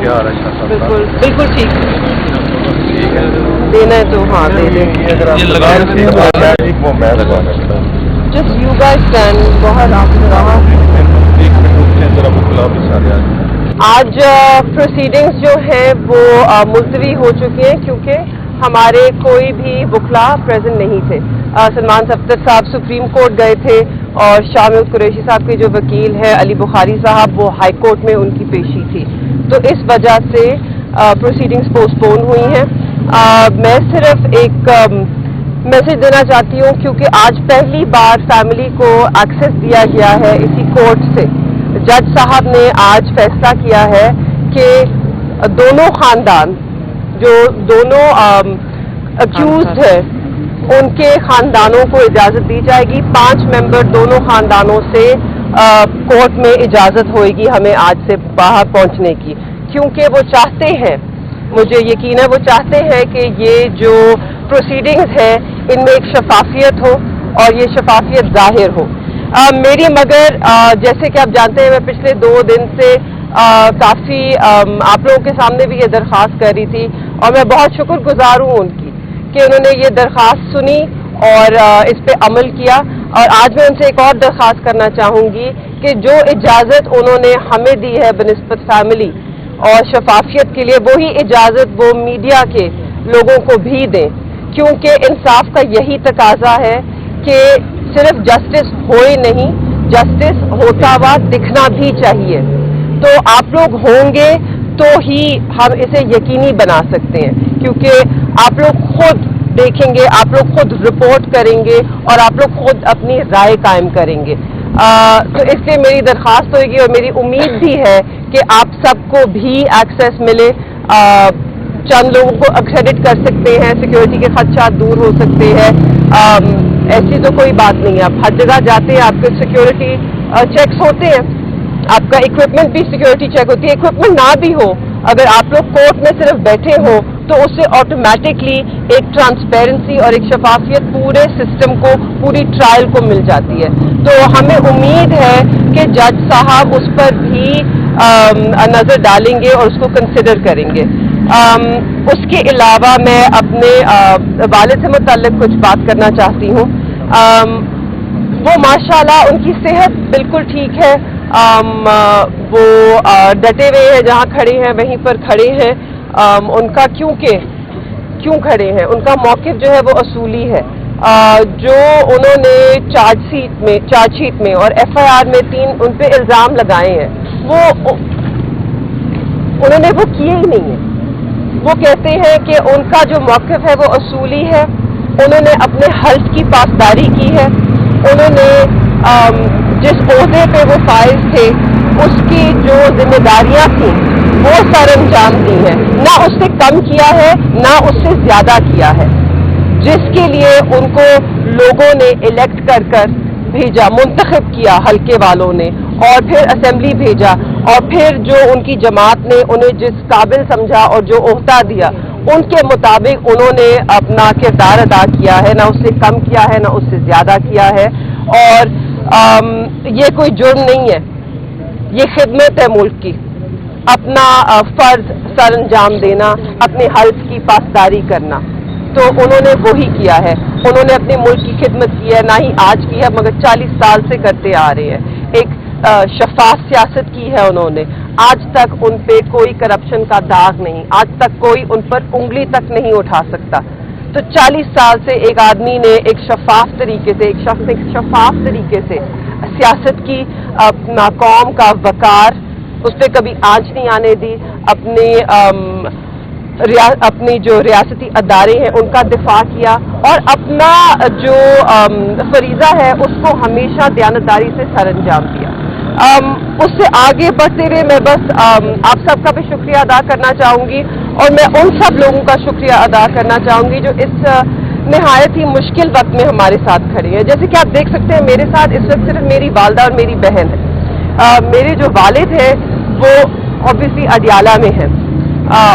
क्या आ रहा है? बिल्कुल बिल्कुल ठीक देना है तो हाँ दे देंगे। वो मैं लगवाना जस्ट यू गाइस कैन बहुत आप रहा। आज प्रोसीडिंग्स जो हैं वो मुलतवी हो चुकी हैं क्योंकि हमारे कोई भी वकला प्रेजेंट नहीं थे। सलमान सफ्तर साहब सुप्रीम कोर्ट गए थे और शाह महमूद कुरैशी साहब के जो वकील हैं अली बुखारी साहब वो हाई कोर्ट में उनकी पेशी थी, तो इस वजह से प्रोसीडिंग्स पोस्टपोन हुई हैं। मैं सिर्फ एक मैसेज देना चाहती हूँ क्योंकि आज पहली बार फैमिली को एक्सेस दिया गया है इसी कोर्ट से। जज साहब ने आज फैसला किया है कि दोनों खानदान जो दोनों अक्यूज्ड है उनके खानदानों को इजाज़त दी जाएगी। 5 मेंबर दोनों खानदानों से कोर्ट में इजाज़त होगी हमें आज से बाहर पहुंचने की, क्योंकि वो चाहते हैं, मुझे यकीन है वो चाहते हैं कि ये जो प्रोसीडिंग्स है इनमें एक शफाफियत हो और ये शफाफियत जाहिर हो। मेरी मगर जैसे कि आप जानते हैं मैं पिछले 2 दिन से काफ़ी आप लोगों के सामने भी ये दरख्वास्त कर रही थी और मैं बहुत शुक्रगुजार हूँ उनकी कि उन्होंने ये दरख्वास्त सुनी और इस पे अमल किया। और आज मैं उनसे एक और दरख्वास्त करना चाहूँगी कि जो इजाज़त उन्होंने हमें दी है बनिस्बत फैमिली और शफाफियत के लिए, वही इजाज़त वो मीडिया के लोगों को भी दें, क्योंकि इंसाफ का यही तकाजा है कि सिर्फ जस्टिस हो ही नहीं, जस्टिस होता हुआ दिखना भी चाहिए। तो आप लोग होंगे तो ही हम इसे यकीनी बना सकते हैं, क्योंकि आप लोग खुद देखेंगे, आप लोग खुद रिपोर्ट करेंगे और आप लोग खुद अपनी राय कायम करेंगे। तो इसलिए मेरी दरख्वास्त होगी और मेरी उम्मीद भी है कि आप सबको भी एक्सेस मिले। चंद लोगों को एक्रेडिट कर सकते हैं, सिक्योरिटी के खदशात दूर हो सकते हैं, ऐसी तो कोई बात नहीं है। आप हर जगह जाते हैं, आपके सिक्योरिटी चेक्स होते हैं, आपका इक्विपमेंट भी सिक्योरिटी चेक होती है। इक्विपमेंट ना भी हो, अगर आप लोग कोर्ट में सिर्फ बैठे हो तो उससे ऑटोमेटिकली एक ट्रांसपेरेंसी और एक शफाफियत पूरे सिस्टम को, पूरी ट्रायल को मिल जाती है। तो हमें उम्मीद है कि जज साहब उस पर भी नज़र डालेंगे और उसको कंसिडर करेंगे। उसके अलावा मैं अपने वालिद से मुताल्लिक़ कुछ बात करना चाहती हूँ। वो माशाल्लाह उनकी सेहत बिल्कुल ठीक है, वो डटे हुए हैं, जहाँ खड़े हैं वहीं पर खड़े हैं। उनका क्यों खड़े हैं, उनका मौक़िफ़ जो है वो असूली है। जो उन्होंने चार्जशीट में और FIR में 3 उन पे इल्ज़ाम लगाए हैं वो उन्होंने वो किए ही नहीं है। वो कहते हैं कि उनका जो मौक़िफ़ है वो असूली है, उन्होंने अपने हल्फ की पासदारी की है, उन्होंने जिस ओहदे पे वो फाइज थे उसकी जो जिम्मेदारियां थी वो सरअंजाम दी हैं, ना उससे कम किया है ना उससे ज़्यादा किया है, जिसके लिए उनको लोगों ने इलेक्ट कर भेजा, मुंतखब किया हल्के वालों ने, और फिर असेंबली भेजा, और फिर जो उनकी जमात ने उन्हें जिस काबिल समझा और जो ओहदा दिया उनके मुताबिक उन्होंने अपना किरदार अदा किया है, ना उससे कम किया है ना उससे ज़्यादा किया है। और ये कोई जुर्म नहीं है, ये खिदमत है मुल्क की, अपना फ़र्ज सर अंजाम देना, अपने हल्फ की पासदारी करना, तो उन्होंने वही किया है। उन्होंने अपने मुल्क की खिदमत की है, ना ही आज की है मगर 40 साल से करते आ रहे हैं। एक शफाफ सियासत की है उन्होंने, आज तक उन पे कोई करप्शन का दाग नहीं, आज तक कोई उन पर उंगली तक नहीं उठा सकता। तो 40 साल से एक आदमी ने एक शफाफ तरीके से, एक शख्स ने शफाफ तरीके से सियासत की, अपना कौम का वकार उस पर कभी आंच नहीं आने दी, अपनी जो रियासती अदारे हैं उनका दिफा किया और अपना जो फरीज़ा है उसको हमेशा दयानतदारी से सरअंजाम दिया। उससे आगे बढ़ते हुए मैं बस आप सबका भी शुक्रिया अदा करना चाहूँगी और मैं उन सब लोगों का शुक्रिया अदा करना चाहूँगी जो इस नहायत ही मुश्किल वक्त में हमारे साथ खड़े हैं। जैसे कि आप देख सकते हैं मेरे साथ इस वक्त सिर्फ मेरी वालदा और मेरी बहन है। मेरे जो वालिद हैं वो ऑब्वियसली अडियाला में हैं